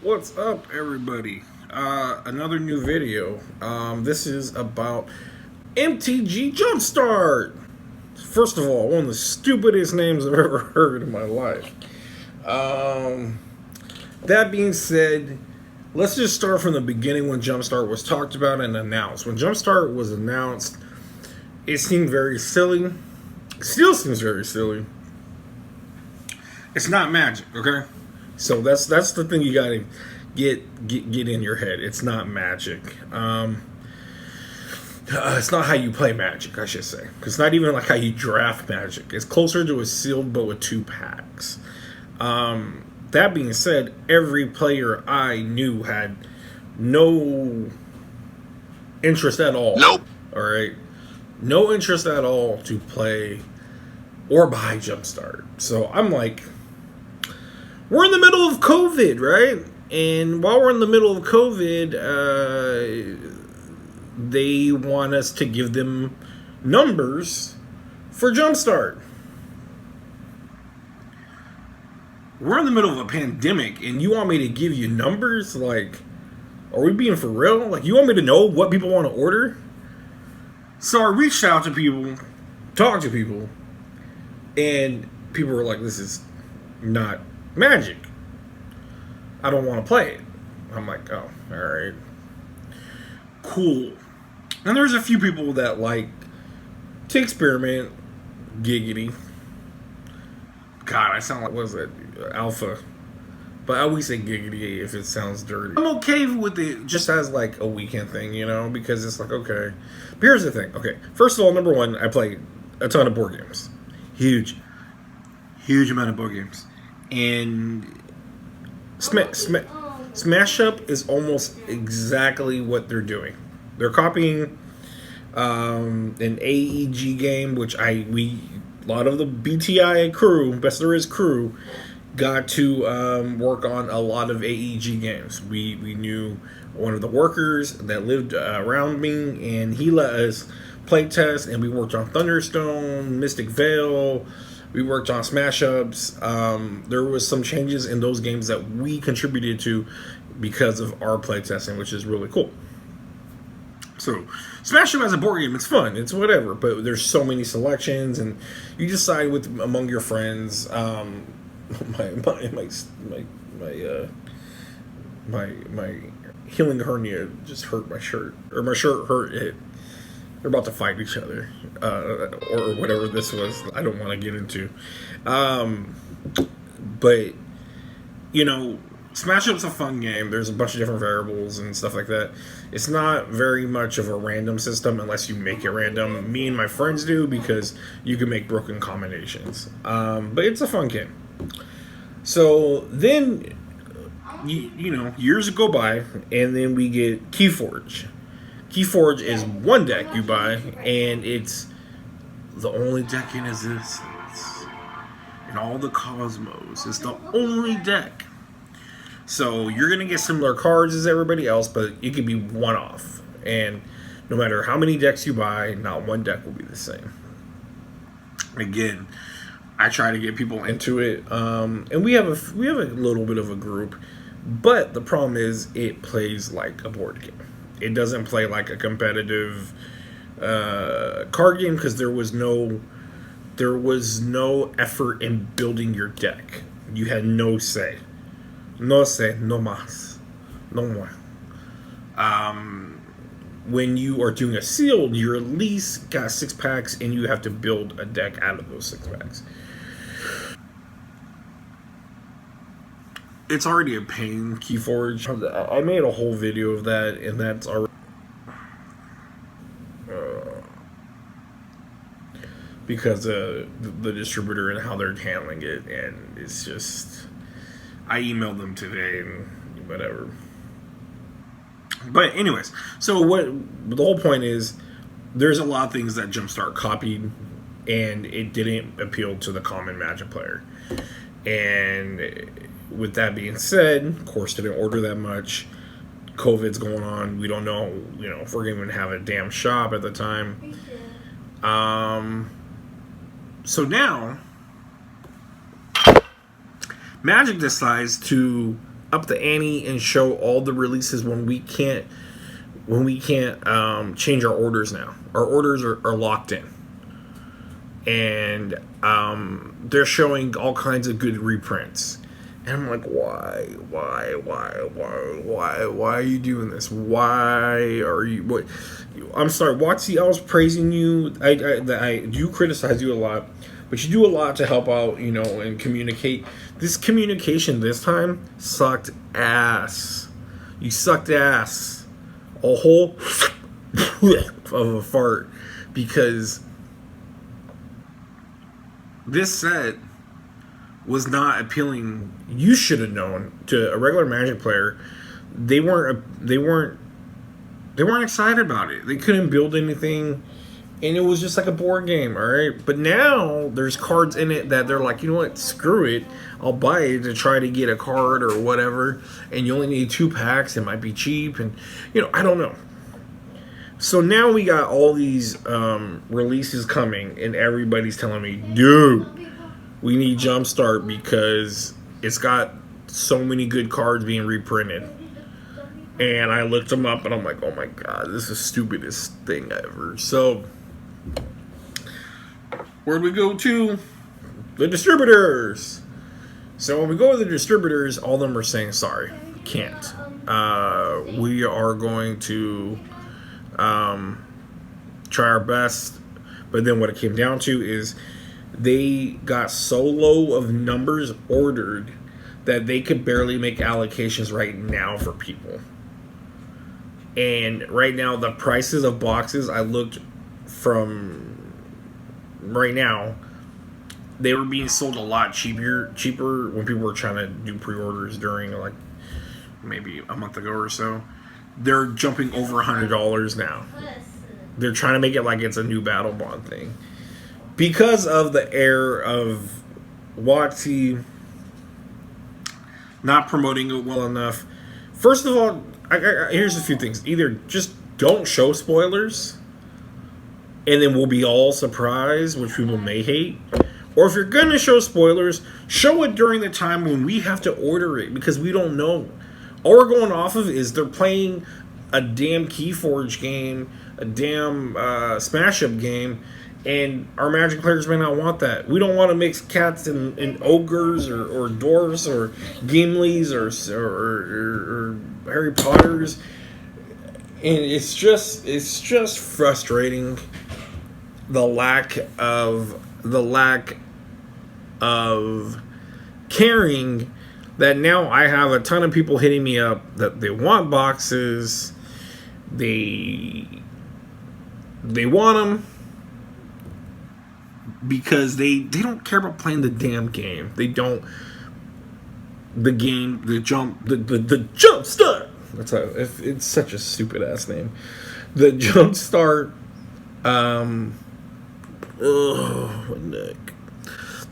What's up, everybody? Another new video. This is about MTG Jumpstart. First of all, one of the stupidest names I've ever heard in my life. Um, that being said, let's just start from the beginning when Jumpstart was talked about and announced. When Jumpstart was announced, it seemed very silly. Still seems very silly. It's not Magic, okay? So that's the thing you gotta get in your head. It's not Magic. It's not how you play Magic, I should say. It's not even like how you draft Magic. It's closer to a sealed but with 2 packs. That being said, every player I knew had no interest at all. Nope. All right, no interest at all to play or buy Jumpstart. So I'm like, we're in the middle of COVID, right? And while we're in the middle of COVID, they want us to give them numbers for Jumpstart. We're in the middle of a pandemic, and you want me to give you numbers? Like, are we being for real? Like, you want me to know what people want to order? So I reached out to people, talked to people, and people were like, this is not Magic. I don't want to play it. I'm like, oh, alright. Cool. And there's a few people that like to experiment. Giggity. God, I sound like, what is it? Alpha. But I always say giggity if it sounds dirty. I'm okay with it just as like a weekend thing, you know, because it's like, okay. But here's the thing. Okay, first of all, number one, I play a ton of board games. Huge amount of board games. And Smash Up is almost exactly what they're doing. They're copying an AEG game, which a lot of the BTI crew, Best There Is crew, got to work on a lot of AEG games. We knew one of the workers that lived around me, and he let us play test, and we worked on Thunderstone, Mystic Veil. We worked on Smash Ups. There was some changes in those games that we contributed to because of our playtesting, which is really cool. So, Smash Up as a board game, it's fun, it's whatever, but there's so many selections, and you decide with among your friends. My healing hernia just hurt my shirt, or my shirt hurt it. They're about to fight each other, or whatever this was. I don't want to get into. But, you know, Smash Up's a fun game. There's a bunch of different variables and stuff like that. It's not very much of a random system unless you make it random. Me and my friends do, because you can make broken combinations. But it's a fun game. So then, you know, years go by, and then we get Keyforge. Keyforge is one deck you buy, and it's the only deck in existence in all the cosmos. It's the only deck. So you're going to get similar cards as everybody else, but it could be one-off. And no matter how many decks you buy, not one deck will be the same. Again, I try to get people into it, and we have a little bit of a group, but the problem is it plays like a board game. It doesn't play like a competitive card game, because there was no effort in building your deck. You had no say. No say, no más, no more. When you are doing a sealed, you're at least got 6 packs, and you have to build a deck out of those 6 packs. It's already a pain, Keyforge. I made a whole video of that, and that's already because the distributor and how they're handling it, and it's just, I emailed them today and whatever. But anyways, so what the whole point is, there's a lot of things that Jumpstart copied, and it didn't appeal to the common Magic player. And with that being said, of course, didn't order that much. COVID's going on. We don't know, you know, if we're going to even have a damn shop at the time. So now, Magic decides to up the ante and show all the releases when we can't change our orders now. Our orders are locked in, and they're showing all kinds of good reprints. And I'm like, why are you doing this? Why are you? What? I'm sorry, WOTC. I was praising you. I do criticize you a lot, but you do a lot to help out, and communicate. This communication this time sucked ass. You sucked ass. A whole of a fart, because this set was not appealing. You should have known, to a regular Magic player. They weren't excited about it. They couldn't build anything, and it was just like a board game. All right, but now there's cards in it that they're like, you know what, screw it, I'll buy it to try to get a card or whatever. And you only need 2 packs. It might be cheap, and I don't know. So now we got all these releases coming, and everybody's telling me, dude, we need Jumpstart because it's got so many good cards being reprinted. And I looked them up, and I'm like, oh my god, this is the stupidest thing ever. So, where'd we go to? The distributors. So when we go to the distributors, all of them are saying, sorry, can't. We are going to try our best. But then what it came down to is they got so low of numbers ordered that they could barely make allocations right now for people. And right now, the prices of boxes, I looked from right now, they were being sold a lot cheaper when people were trying to do pre-orders during like maybe a month ago or so. They're jumping over $100 now. They're trying to make it like it's a new Battle Bond thing, because of the air of WOTC not promoting it well enough. First of all, here's a few things. Either just don't show spoilers, and then we'll be all surprised, which people may hate. Or if you're going to show spoilers, show it during the time when we have to order it, because we don't know. All we're going off of is they're playing a damn Keyforge game, a damn Smash Up game, and our Magic players may not want that. We don't want to mix cats and ogres or dwarves or Gimlis or Harry Potters, and it's just frustrating, the lack of caring, that now I have a ton of people hitting me up that they want boxes, they want them because they don't care about playing the damn game. They don't. The game, the Jumpstart. It's such a stupid ass name. The Jumpstart.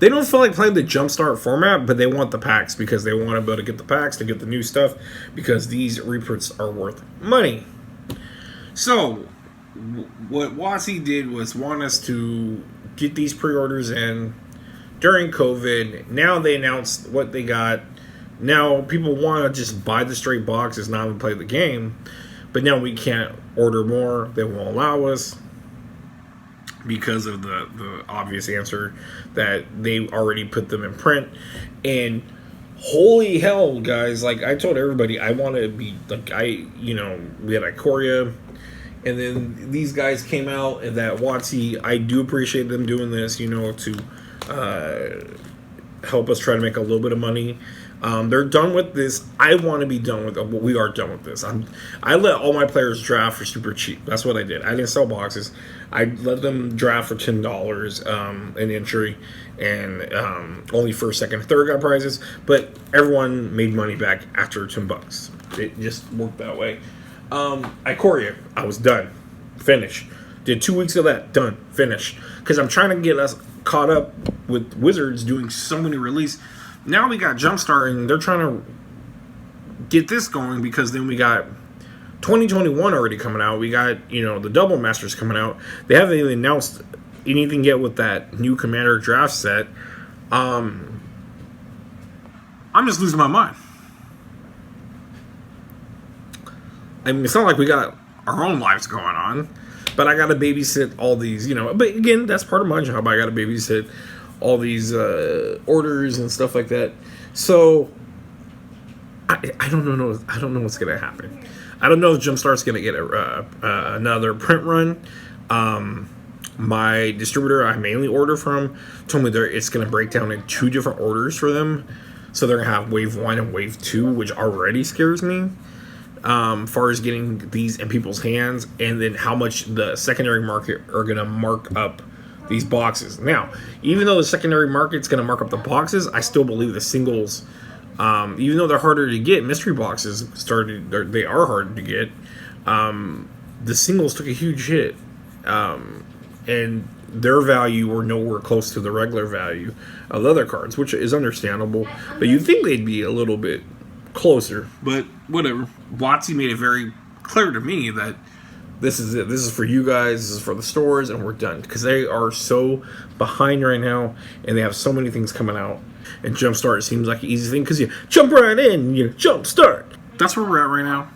They don't feel like playing the Jumpstart format, but they want the packs because they want to be able to get the packs to get the new stuff, because these reprints are worth money. So, what WOTC did was want us to get these pre-orders in during COVID. Now they announced what they got. Now people want to just buy the straight boxes, not even play the game. But now we can't order more. They won't allow us, because of the obvious answer that they already put them in print. And holy hell, guys, like I told everybody, I want to be like, we had Ikoria, and then these guys came out, and that WOTC, I do appreciate them doing this, to help us try to make a little bit of money. They're done with this. I want to be done with it. We are done with this. I let all my players draft for super cheap. That's what I did. I didn't sell boxes. I let them draft for $10 an entry, and only first, second, third got prizes. But everyone made money back after $10. It just worked that way. Ikoria, I was done. Finished. Did 2 weeks of that. Done. Finished. Because I'm trying to get us caught up with Wizards doing so many releases. Now we got Jumpstart, and they're trying to get this going, because then we got 2021 already coming out. We got, the Double Masters coming out. They haven't even announced anything yet with that new Commander draft set. I'm just losing my mind. I mean, it's not like we got our own lives going on, but I got to babysit all these, you know. But again, that's part of my job. I got to babysit all these orders and stuff like that. So I don't know. I don't know what's gonna happen. I don't know if Jumpstart's gonna get another print run. My distributor I mainly order from told me it's going to break down in 2 different orders for them. So they're going to have wave 1 and wave 2, which already scares me. Far as getting these in people's hands, and then how much the secondary market are going to mark up these boxes. Now, even though the secondary market's going to mark up the boxes, I still believe the singles, even though they're harder to get, mystery boxes they are harder to get. The singles took a huge hit. And their value were nowhere close to the regular value of the other cards, which is understandable. But you'd think they'd be a little bit closer. But whatever. WOTC made it very clear to me that this is it. This is for you guys. This is for the stores, and we're done. Because they are so behind right now, and they have so many things coming out. And Jumpstart seems like an easy thing because you jump right in, you Jumpstart. That's where we're at right now.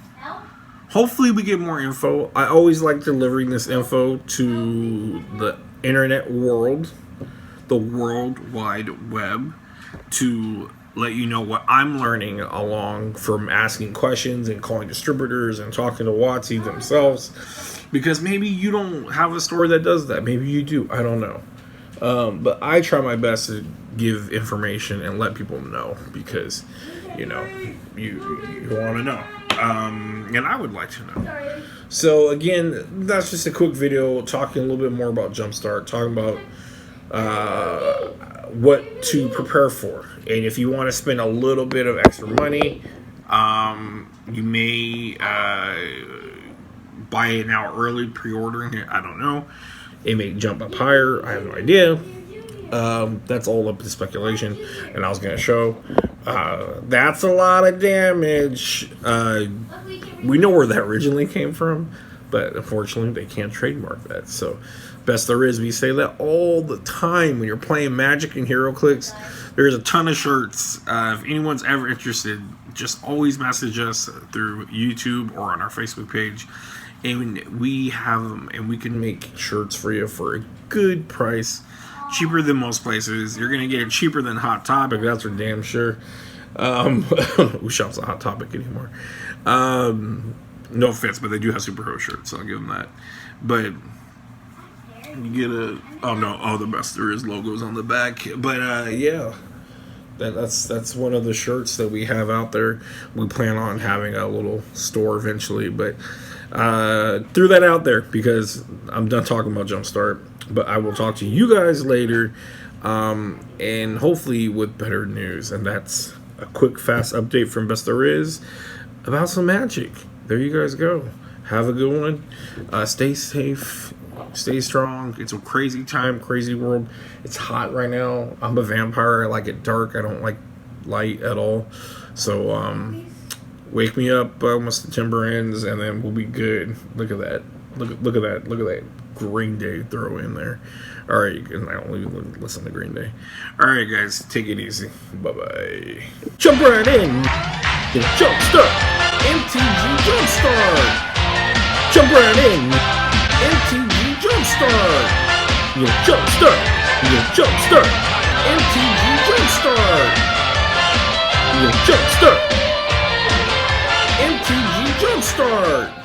Hopefully we get more info. I always like delivering this info to the internet world, the World Wide Web, to let you know what I'm learning along from asking questions and calling distributors and talking to WOTC themselves. Because maybe you don't have a store that does that. Maybe you do. I don't know. But I try my best to give information and let people know because, you know, you want to know. And I would like to know. So again, that's just a quick video talking a little bit more about Jumpstart, talking about what to prepare for. And if you want to spend a little bit of extra money, you may buy it now early, pre-ordering it. I don't know. It may jump up higher. I have no idea. That's all up to speculation. And I was going to show. That's a lot of damage. We know where that originally came from, but unfortunately they can't trademark that. So best there is, we say that all the time when you're playing Magic and HeroClix. There's a ton of shirts. If anyone's ever interested, just always message us through YouTube or on our Facebook page, and we have them, and we can make shirts for you for a good price. Cheaper than most places. You're going to get it cheaper than Hot Topic, that's for damn sure. Who shops at Hot Topic anymore? No offense, but they do have Super Hero shirts, so I'll give them that. But you get the best there is logos on the back. But yeah, that's one of the shirts that we have out there. We plan on having a little store eventually, but threw that out there because I'm done talking about Jumpstart. But I will talk to you guys later, and hopefully with better news. And that's a quick, fast update from Best There Is about some Magic. There you guys go. Have a good one. Stay safe. Stay strong. It's a crazy time, crazy world. It's hot right now. I'm a vampire. I like it dark. I don't like light at all. So wake me up once the timber ends, and then we'll be good. Look at that. Look at that. Look at that. Green Day throw in there. Alright, you can only listen to Green Day. Alright guys, take it easy. Bye bye. Jump right in. Jumpstart. MTG Jumpstart. Jump right in. MTG Jumpstart. Jumpstart. Jumpstart. MTG Jumpstart. Jumpstart. MTG Jumpstart.